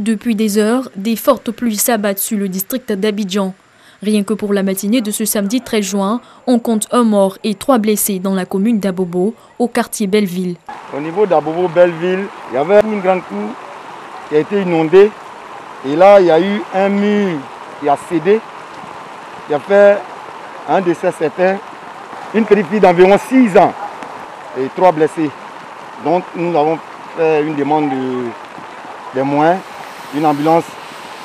Depuis des heures, des fortes pluies s'abattent sur le district d'Abidjan. Rien que pour la matinée de ce samedi 13 juin, on compte un mort et 3 blessés dans la commune d'Abobo, au quartier Belleville. Au niveau d'Abobo-Belleville, il y avait une grande cour qui a été inondée. Et là, il y a eu un mur qui a cédé, qui a fait un décès certain. Une petite fille d'environ 6 ans et 3 blessés. Donc nous avons fait une demande des moyens, une ambulance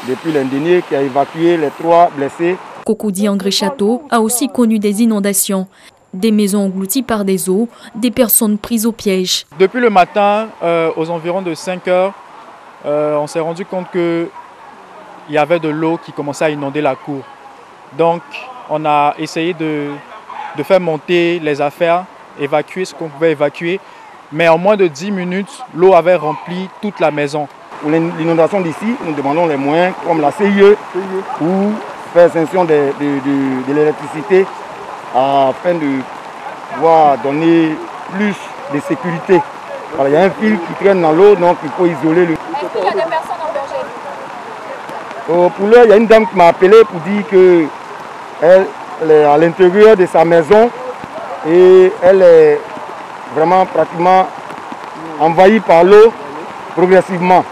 depuis l'Indénié qui a évacué les 3 blessés. Cocody Angré Château a aussi connu des inondations, des maisons englouties par des eaux, des personnes prises au piège. Depuis le matin, aux environs de 5 heures, on s'est rendu compte qu'il y avait de l'eau qui commençait à inonder la cour. Donc on a essayé de faire monter les affaires, évacuer ce qu'on pouvait évacuer. Mais en moins de 10 minutes, l'eau avait rempli toute la maison. Pour l'inondation d'ici, nous demandons les moyens comme la CIE pour faire sanction de l'électricité afin de pouvoir donner plus de sécurité. Voilà, il y a un fil qui traîne dans l'eau, donc il faut isoler le... Est-ce qu'il y a des personnes en danger? Pour l'heure, il y a une dame qui m'a appelé pour dire qu'elle est à l'intérieur de sa maison et elle est vraiment pratiquement envahie par l'eau progressivement.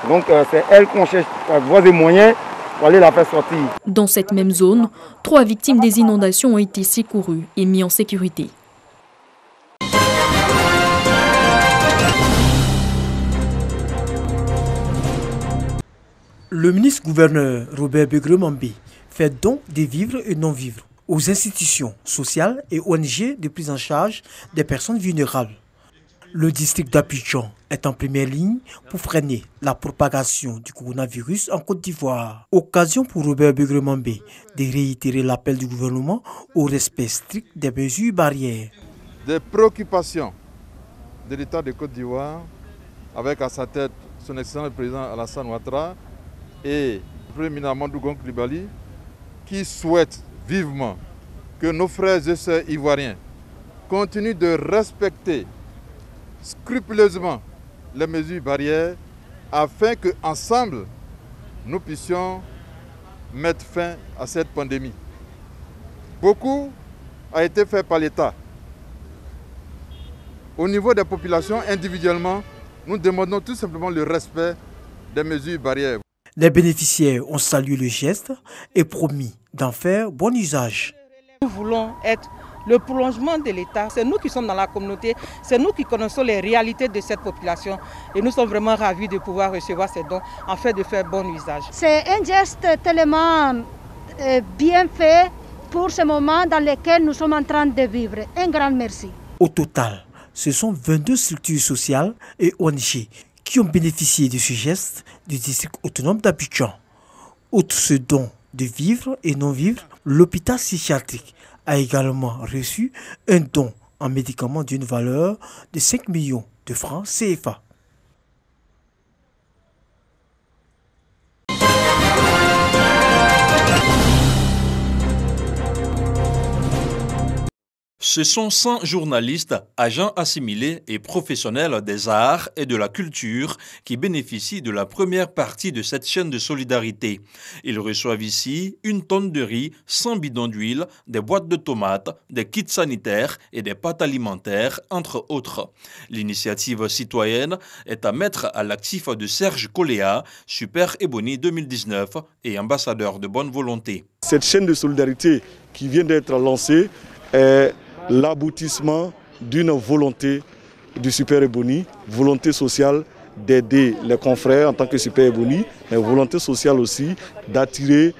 Donc c'est elle qu'on cherche à voir des moyens pour aller la faire sortir. Dans cette même zone, 3 victimes des inondations ont été secourues et mises en sécurité. Le ministre-gouverneur Robert Begremambé fait don des vivres et non-vivres aux institutions sociales et ONG de prise en charge des personnes vulnérables. Le district d'Abidjan est en première ligne pour freiner la propagation du coronavirus en Côte d'Ivoire. Occasion pour Robert Begremambé de réitérer l'appel du gouvernement au respect strict des mesures barrières. Des préoccupations de l'État de Côte d'Ivoire, avec à sa tête son excellent président Alassane Ouattara et le Premier ministre Amadou Gon Coulibaly, qui souhaitent vivement que nos frères et sœurs ivoiriens continuent de respecter scrupuleusement les mesures barrières afin qu'ensemble nous puissions mettre fin à cette pandémie. Beaucoup a été fait par l'État. Au niveau des populations, individuellement, nous demandons tout simplement le respect des mesures barrières. Les bénéficiaires ont salué le geste et promis d'en faire bon usage. Nous voulons être le prolongement de l'État. C'est nous qui sommes dans la communauté, c'est nous qui connaissons les réalités de cette population et nous sommes vraiment ravis de pouvoir recevoir ces dons afin de faire bon usage. C'est un geste tellement bien fait pour ce moment dans lequel nous sommes en train de vivre. Un grand merci. Au total, ce sont 22 structures sociales et ONG qui ont bénéficié de ce geste du district autonome d'Abidjan. Outre ce don de vivres et non-vivres, l'hôpital psychiatrique a également reçu un don en médicaments d'une valeur de 5 millions de francs CFA. Ce sont 100 journalistes, agents assimilés et professionnels des arts et de la culture qui bénéficient de la première partie de cette chaîne de solidarité. Ils reçoivent ici 1 tonne de riz, 100 bidons d'huile, des boîtes de tomates, des kits sanitaires et des pâtes alimentaires, entre autres. L'initiative citoyenne est à mettre à l'actif de Serge Coléa, Super Ebony 2019 et ambassadeur de bonne volonté. Cette chaîne de solidarité qui vient d'être lancée est l'aboutissement d'une volonté du Super Ebony, volonté sociale d'aider les confrères en tant que Super Ebony, mais volonté sociale aussi d'attirer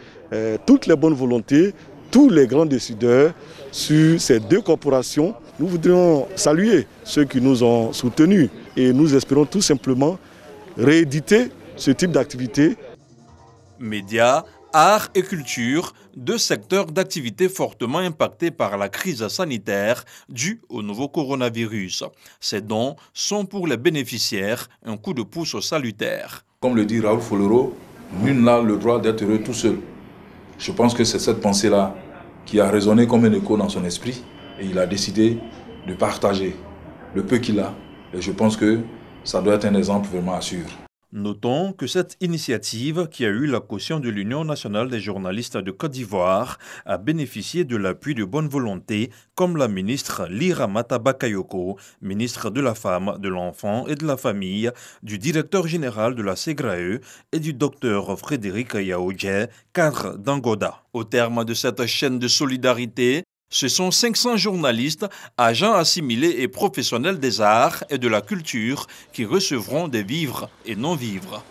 toutes les bonnes volontés, tous les grands décideurs sur ces 2 corporations. Nous voudrions saluer ceux qui nous ont soutenus et nous espérons tout simplement rééditer ce type d'activité. Médias, arts et culture, 2 secteurs d'activité fortement impactés par la crise sanitaire due au nouveau coronavirus. Ces dons sont pour les bénéficiaires un coup de pouce salutaire. Comme le dit Raoul Folero, nul n'a le droit d'être heureux tout seul. Je pense que c'est cette pensée-là qui a résonné comme un écho dans son esprit et il a décidé de partager le peu qu'il a. Et je pense que ça doit être un exemple vraiment à suivre. Notons que cette initiative, qui a eu la caution de l'Union nationale des journalistes de Côte d'Ivoire, a bénéficié de l'appui de bonne volonté, comme la ministre Liramata Bakayoko, ministre de la Femme, de l'Enfant et de la Famille, du directeur général de la SEGRAE et du docteur Frédéric Yaoudje, cadre d'Angoda. Au terme de cette chaîne de solidarité, ce sont 500 journalistes, agents assimilés et professionnels des arts et de la culture qui recevront des vivres et non-vivres.